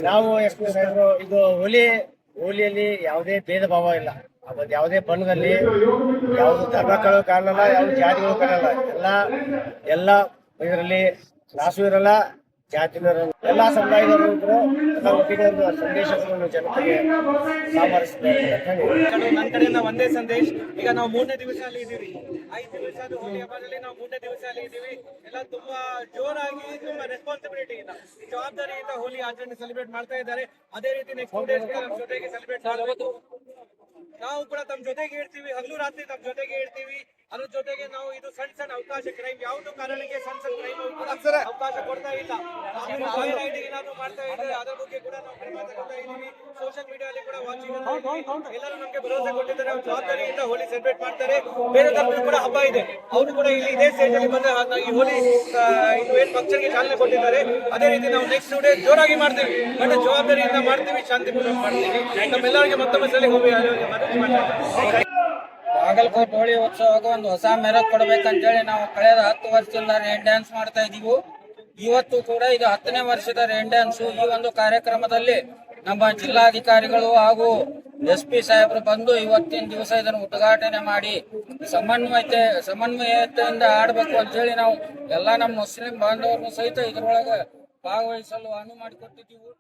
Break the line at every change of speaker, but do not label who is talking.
ನಾವು ಎಷ್ಟು ಇದು ಹೋಲಿಯಲ್ಲಿ ಯಾವುದೇ ಭೇದ ಭಾವ ಇಲ್ಲ. ಅವತ್ತು ಯಾವುದೇ ಬಣ್ಣದಲ್ಲಿ ಯಾವುದು ಧರ್ಮಗಳು ಕಾಣಲ್ಲ, ಯಾವ ಜಾತಿಗಳು ಕಾಣಲ್ಲ. ಎಲ್ಲ ಇದರಲ್ಲಿ ಕ್ಲಾಸು ಇರಲ್ಲ, ಜಾತಿನೂ ಇರಲ್ಲ. ಎಲ್ಲಾ ಸಮುದಾಯದವರು ಇದ್ರು ಎಲ್ಲ ಒಟ್ಟಿಗೆ ಒಂದು ಸಂದೇಶವನ್ನು ಜನತೆಗೆ ಸಾಮರಿಸಿದ್ದಾರೆ.
ನನ್ನ ಕಡೆಯಿಂದ ಒಂದೇ ಸಂದೇಶ. ಈಗ ನಾವು 3ನೇ ದಿವಸ ಅಲ್ಲಿ ಇದ್ದೀವಿ. 5 ದಿವಸದ ಹೋಲಿ ಹಬ್ಬದಲ್ಲಿ ನಾವು 3ನೇ ದಿವಸ ಅಲ್ಲಿ ಇದ್ದೀವಿ. ಎಲ್ಲ ತುಂಬಾ ಜೋರಾಗಿ, ತುಂಬಾ ರೆಸ್ಪಾನ್ಸಿಬಿಲಿಟಿ ಇಂದ, ಜವಾಬ್ದಾರಿಯಿಂದ ಹೋಲಿ ಆಚರಣೆ ಸೆಲೆಬ್ರೇಟ್ ಮಾಡ್ತಾ ಇದ್ದಾರೆ. ಅದೇ ರೀತಿ ನೆಕ್ಸ್ಟ್ 2 ಡೇಸ್ ನಮ್ಮ ಜೊತೆಗೆ ಸೆಲೆಬ್ರೇಟ್ ಮಾಡಬಹುದು. ನಾವು ಕೂಡ ತಮ್ಮ ಜೊತೆಗೆ ಇರ್ತೀವಿ, ಹಗಲು ರಾತ್ರಿ ತಮ್ಮ ಜೊತೆಗೆ ಇರ್ತೀವಿ. ಅದ್ರ ಜೊತೆಗೆ ನಾವು ಇದು ಸಣ್ಣ ಅವಕಾಶ, ಕ್ರೈಮ್ ಯಾವ್ದು ಕಾರಣಕ್ಕೆ ಸಣ್ಣ ಕ್ರೈಮ್ ಅವಕಾಶ ಕೊಡ್ತಾ ಇಲ್ಲ. ಏನಾದ್ರು ಮಾಡ್ತಾ ಇದ್ರೆ ಅದರ ಬಗ್ಗೆ ಕೂಡ ನಾವು ಮಾತಾಡ್ತಾ ಇದೀವಿ. ಸೋಷಿಯಲ್ ಮೀಡಿಯಾದಲ್ಲಿ ಕೂಡ ವಾಚಿಂಗ್ ಎಲ್ಲರೂ ನಮಗೆ ಭರವಸೆ ಕೊಟ್ಟಿದ್ದಾರೆ. ಅವ್ರು ಜವಾಬ್ದಾರಿಯಿಂದ ಹೋಲಿ ಸೆಲೆಬ್ರೇಟ್ ಮಾಡ್ತಾರೆ. ಬೇರೆ ಧರ್ಮದ ಕೂಡ ಹಬ್ಬ ಇದೆ, ಅವರು ಕೂಡ ಇಲ್ಲಿ ಇದೇ ಸ್ಟೇಜ್ ಅಲ್ಲಿ ಬಂದ ಈ ಹೋಲಿ ಇದು ಏನ್ ಫಂಕ್ಷನ್ಗೆ ಚಾಲನೆ ಕೊಟ್ಟಿದ್ದಾರೆ. ಅದೇ ರೀತಿ ನಾವು ನೆಕ್ಸ್ಟ್ 2 ಡೇಸ್ ಜೋರಾಗಿ ಮಾಡ್ತೀವಿ, ಬಟ್ ಜವಾಬ್ದಾರಿಯಿಂದ ಮಾಡ್ತೀವಿ, ಶಾಂತಿಪೂರ್ವಕ ಮಾಡ್ತೀವಿ. ನಮ್ಮೆಲ್ಲರಿಗೆ ಮತ್ತೊಮ್ಮೆ ಸಲ
ಬಾಗಲಕೋಟೆ ಹೋಳಿ ಉತ್ಸವಕ್ಕೆ ಒಂದು ಹೊಸ ಮೆರಗು ಕೊಡ್ಬೇಕಂತೇಳಿ ನಾವು ಕಳೆದ 10 ವರ್ಷದಿಂದ ರೇನ್ ಡ್ಯಾನ್ಸ್ ಮಾಡ್ತಾ ಇದೀವಿ. ಇವತ್ತು ಕೂಡ ಇದು 10ನೇ ವರ್ಷದ ರೇನ್ ಡ್ಯಾನ್ಸ್. ಈ ಒಂದು ಕಾರ್ಯಕ್ರಮದಲ್ಲಿ ನಮ್ಮ ಜಿಲ್ಲಾಧಿಕಾರಿಗಳು ಹಾಗೂ SP ಸಾಹೇಬರು ಬಂದು ಇವತ್ತಿನ ದಿವಸ ಇದನ್ನು ಉದ್ಘಾಟನೆ ಮಾಡಿ ಸಮನ್ವಯತೆಯಿಂದ ಆಡಬೇಕು ಅಂತೇಳಿ ನಾವು ಎಲ್ಲ ನಮ್ಮ ಮುಸ್ಲಿಂ ಬಾಂಧವರನ್ನು ಸಹಿತ ಇದರೊಳಗೆ ಭಾಗವಹಿಸಲು ಅನುವು ಮಾಡಿಕೊಟ್ಟಿದ್ದೀವಿ.